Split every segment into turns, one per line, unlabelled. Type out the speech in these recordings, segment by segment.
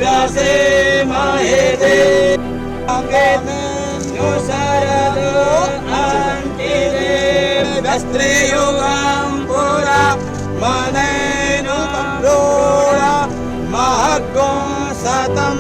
व्यासे महेदे शरद अंतिरे वस्त्रे युगं पुरा मनैनु प्रोरा महगो सतम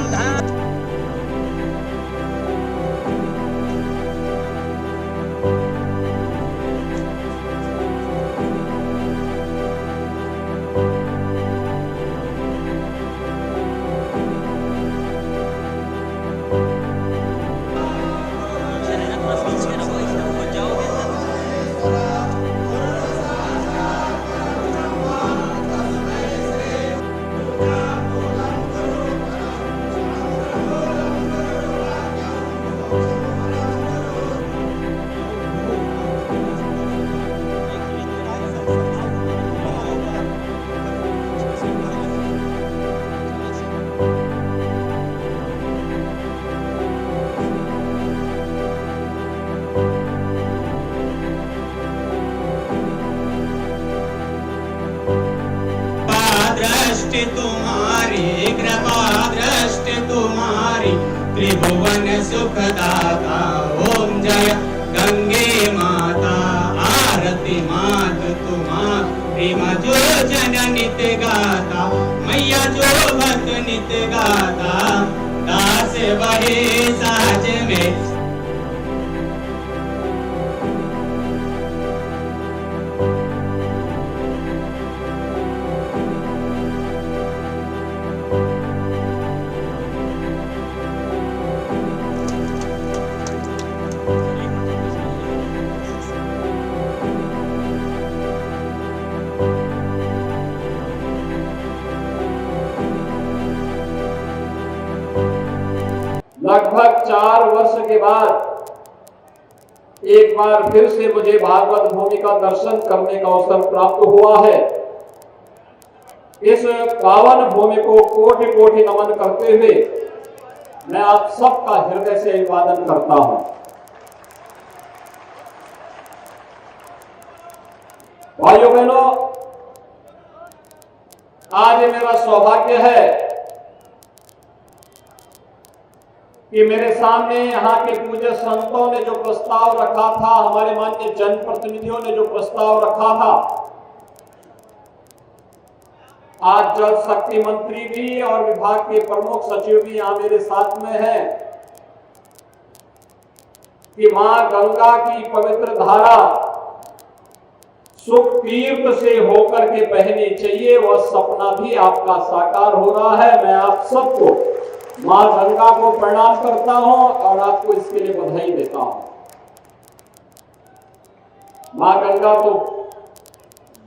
दृष्टि तुम्हारी कृपा दृष्टि तुम्हारी त्रिभुवन सुखदाता ओम जय गंगे माता आरती मात तुम्हारी जो जन नित गाता मैया जो भक्त नित गाता दास बहे सहज में
लगभग 4 वर्ष के बाद एक बार फिर से मुझे भागवत भूमि का दर्शन करने का अवसर प्राप्त हुआ है। इस पावन भूमि को कोटि कोटि नमन करते हुए मैं आप सबका हृदय से अभिवादन करता हूं। भाइयों बहनों, आज मेरा सौभाग्य है कि मेरे सामने यहाँ के पूज्य संतों ने जो प्रस्ताव रखा था, हमारे माननीय जनप्रतिनिधियों ने जो प्रस्ताव रखा था, आज जल शक्ति मंत्री भी और विभाग के प्रमुख सचिव भी यहाँ मेरे साथ में हैं कि मां गंगा की पवित्र धारा सुख तीर्थ से होकर के बहनी चाहिए। वह सपना भी आपका साकार हो रहा है। मैं आप सबको मां गंगा को प्रणाम करता हूं और आपको इसके लिए बधाई देता हूं। मां गंगा तो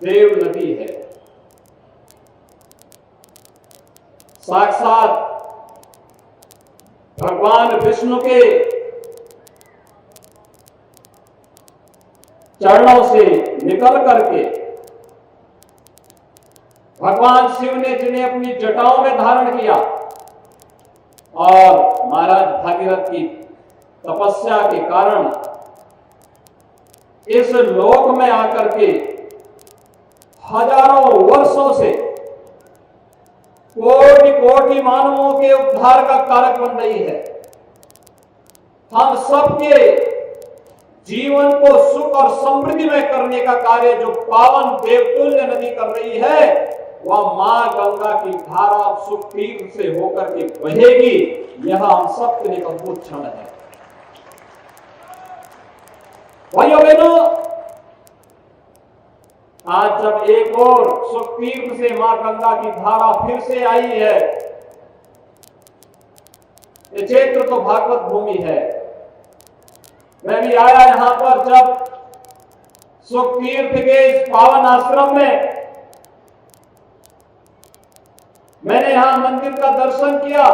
देव नदी है, साक्षात भगवान विष्णु के चरणों से निकल करके भगवान शिव ने जिन्हें अपनी जटाओं में धारण किया और महाराज भागीरथ की तपस्या के कारण इस लोक में आकर के हजारों वर्षों से कोटि कोटि मानवों के उद्धार का कारक बन रही है। हम सबके जीवन को सुख और समृद्धि में करने का कार्य जो पावन देवतुल्य नदी कर रही है, वह मां गंगा की धारा सुख तीर्थ से होकर के बहेगी। यह हम सबके लिए अद्भुत क्षण है। भाइयों बहनों, आज जब एक और सुख तीर्थ से मां गंगा की धारा फिर से आई है, ये क्षेत्र तो भागवत भूमि है। मैं भी आया यहां पर जब सुख तीर्थ के इस पावन आश्रम में मैंने यहां मंदिर का दर्शन किया।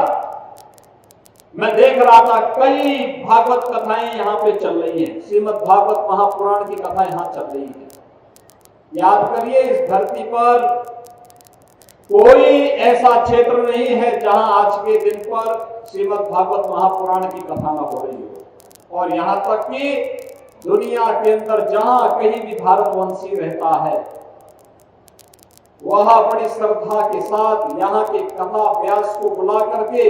मैं देख रहा था कई भागवत कथाएं यहां पे चल रही हैं। श्रीमद् भागवत महापुराण की कथा यहां चल रही है। याद करिए, इस धरती पर कोई ऐसा क्षेत्र नहीं है जहां आज के दिन पर श्रीमद् भागवत महापुराण की कथा न हो रही हो। और यहां तक कि दुनिया के अंदर जहां कहीं भी भारतवंशी रहता है, वह बड़ी श्रद्धा के साथ यहाँ के कथा व्यास को बुला करके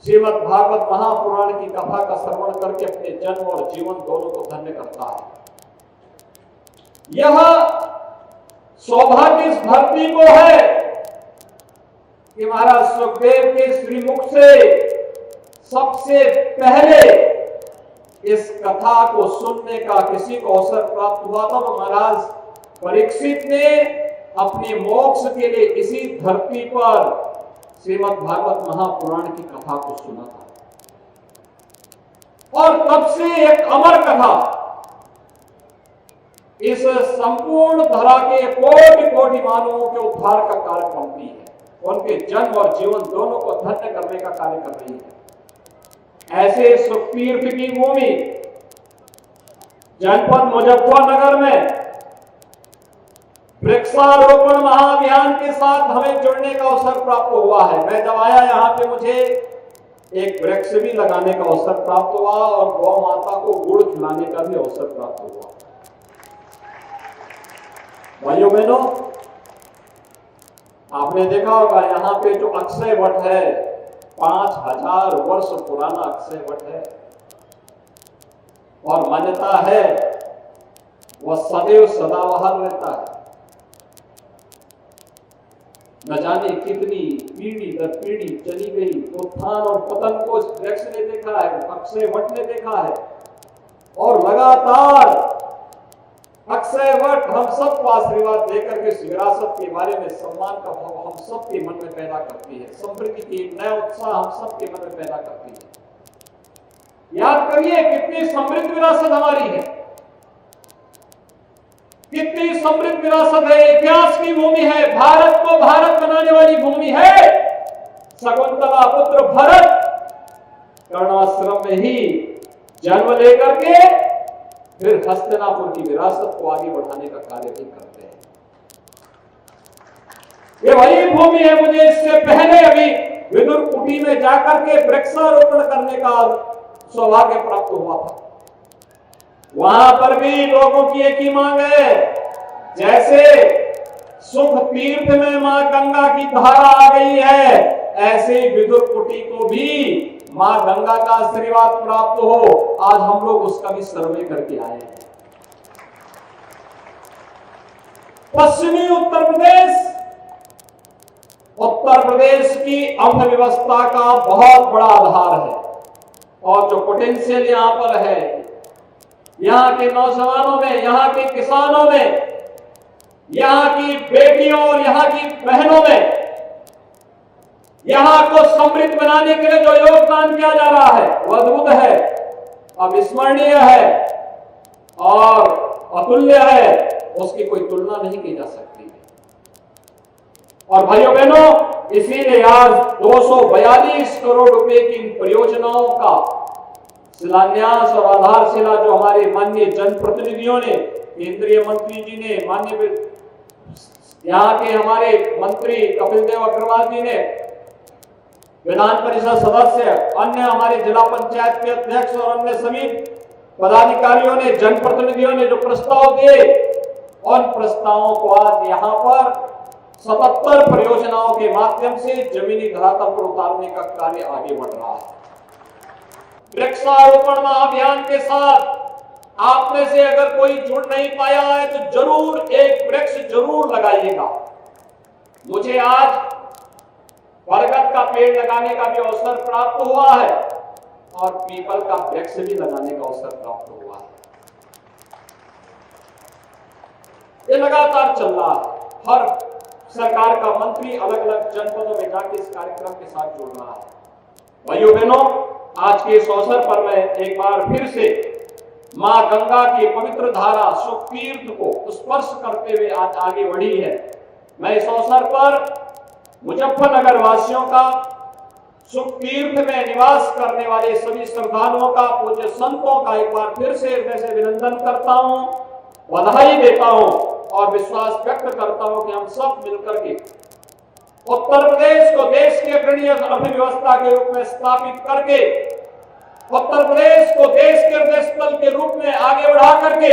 श्रीमद् भागवत महापुराण की कथा का श्रवण करके अपने जन्म और जीवन दोनों को धन्य करता है। यह सौभाग्य इस धरती को है कि महाराज सुखदेव के श्रीमुख से सबसे पहले इस कथा को सुनने का किसी को अवसर प्राप्त हुआ था। तो महाराज परीक्षित ने अपने मोक्ष के लिए इसी धरती पर श्रीमद् भागवत महापुराण की कथा को सुना था, और तब से एक अमर कथा इस संपूर्ण धरा के कोटि कोटि मानवों के उद्धार का कार्य बनती है, उनके जन्म और जीवन दोनों को धन्य करने का कार्य कर रही है। ऐसे सुखतीर्थ की भूमि जनपद मुजफ्फरनगर में वृक्षारोपण महाअभियान के साथ हमें जुड़ने का अवसर प्राप्त हुआ है। मैं जब आया यहाँ पे मुझे एक वृक्ष भी लगाने का अवसर प्राप्त हुआ और गौ माता को गुड़ खिलाने का भी अवसर प्राप्त हुआ। भाइयों बहनों, आपने देखा होगा यहाँ पे जो अक्षय वट है 5000 वर्ष पुराना अक्षय वट है, और मान्यता है वह सदैव सदाबहार रहता है। न जाने कितनी पीढ़ी दर पीढ़ी चली गई, उत्थान और पतन को वृक्ष ने देखा है, अक्षय वट ने देखा है, और लगातार अक्षय वट हम सबको आशीर्वाद देकर के इस विरासत के बारे में सम्मान का भाव हम सबके मन में पैदा करती है, समृद्धि की एक नया उत्साह हम सबके मन में पैदा करती है। याद करिए कितनी समृद्ध विरासत हमारी है, कितनी समृद्ध विरासत है। इतिहास की भूमि है, भारत को भारत बनाने वाली भूमि है। शकुंतला पुत्र भरत कर्णाश्रम में ही जन्म लेकर के फिर हस्तिनापुर की विरासत को आगे बढ़ाने का कार्य भी करते हैं। ये वही भूमि है, मुझे इससे पहले अभी विदुर कुटी में जाकर के वृक्षारोपण करने का सौभाग्य प्राप्त हुआ था। वहां पर भी लोगों की एक ही मांग है, जैसे सुख तीर्थ में मां गंगा की धारा आ गई है, ऐसे विदुर कुटी को भी मां गंगा का आशीर्वाद प्राप्त हो। आज हम लोग उसका भी सर्वे करके आए हैं। पश्चिमी उत्तर प्रदेश की अर्थव्यवस्था का बहुत बड़ा आधार है, और जो पोटेंशियल यहां पर है, यहाँ के नौजवानों में, यहाँ के किसानों में, यहाँ की बेटियों और यहाँ की बहनों में, यहाँ को समृद्ध बनाने के लिए जो योगदान किया जा रहा है वह अद्भुत है, अविस्मरणीय है और अतुल्य है, उसकी कोई तुलना नहीं की जा सकती। और भाइयों बहनों, इसीलिए आज 242 करोड़ रुपए की इन परियोजनाओं का शिलान्यास और आधारशिला जो हमारे माननीय जनप्रतिनिधियों ने, केंद्रीय मंत्री जी ने, माननीय यहाँ के हमारे मंत्री कपिल देव अग्रवाल जी ने, विधान परिषद सदस्य, अन्य हमारे जिला पंचायत के अध्यक्ष और अन्य सभी पदाधिकारियों ने, जनप्रतिनिधियों ने जो प्रस्ताव दिए, उन प्रस्तावों को आज यहाँ पर 77 परियोजनाओं के माध्यम से जमीनी धरातल पर उतारने का कार्य आगे बढ़ रहा है। वृक्षारोपण महाअभियान के साथ आप में से अगर कोई जुड़ नहीं पाया है तो जरूर एक वृक्ष जरूर लगाइएगा। मुझे आज बरगद का पेड़ लगाने का भी अवसर प्राप्त हुआ है और पीपल का वृक्ष भी लगाने का अवसर प्राप्त हुआ है। ये लगातार चल रहा है। हर सरकार का मंत्री अलग अलग जनपदों में जाके इस कार्यक्रम के साथ जुड़ रहा है। भाइयों बहनों, आज के इस अवसर पर मैं एक बार फिर से मां गंगा की पवित्र धारा सुख तीर्थ को स्पर्श करते हुए आज आगे बढ़ी है। मैं इस अवसर पर मुजफ्फरनगर वासियों का, सुख तीर्थ में निवास करने वाले सभी श्रद्धालुओं का, पूज्य संतों का एक बार फिर से हृदय से अभिनंदन करता हूं, बधाई देता हूं और विश्वास व्यक्त करता हूं कि हम सब मिलकर के उत्तर प्रदेश को देश के अग्रणी अर्थव्यवस्था के रूप में स्थापित करके, उत्तर प्रदेश को देश के हृदय स्थल के रूप में आगे बढ़ा करके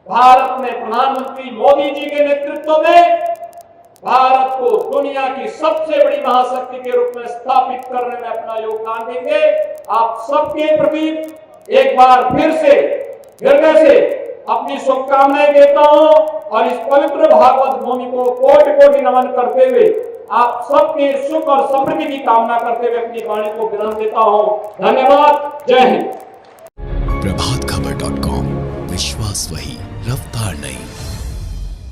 भारत में प्रधानमंत्री मोदी जी के नेतृत्व में भारत को दुनिया की सबसे बड़ी महाशक्ति के रूप में स्थापित करने में अपना योगदान देंगे। आप सबके प्रति एक बार फिर से हृदय से अपनी शुभकामनाएं देता हूं और इस पवित्र भागवत भूमि को कोटि कोटि नमन करते हुए आप सबके सुख और समृद्धि की कामना करते हुए अपनी वाणी को विराम देता हूं। धन्यवाद। जय हिंद।
प्रभातखबर.com, विश्वास वही, रफ्तार नहीं।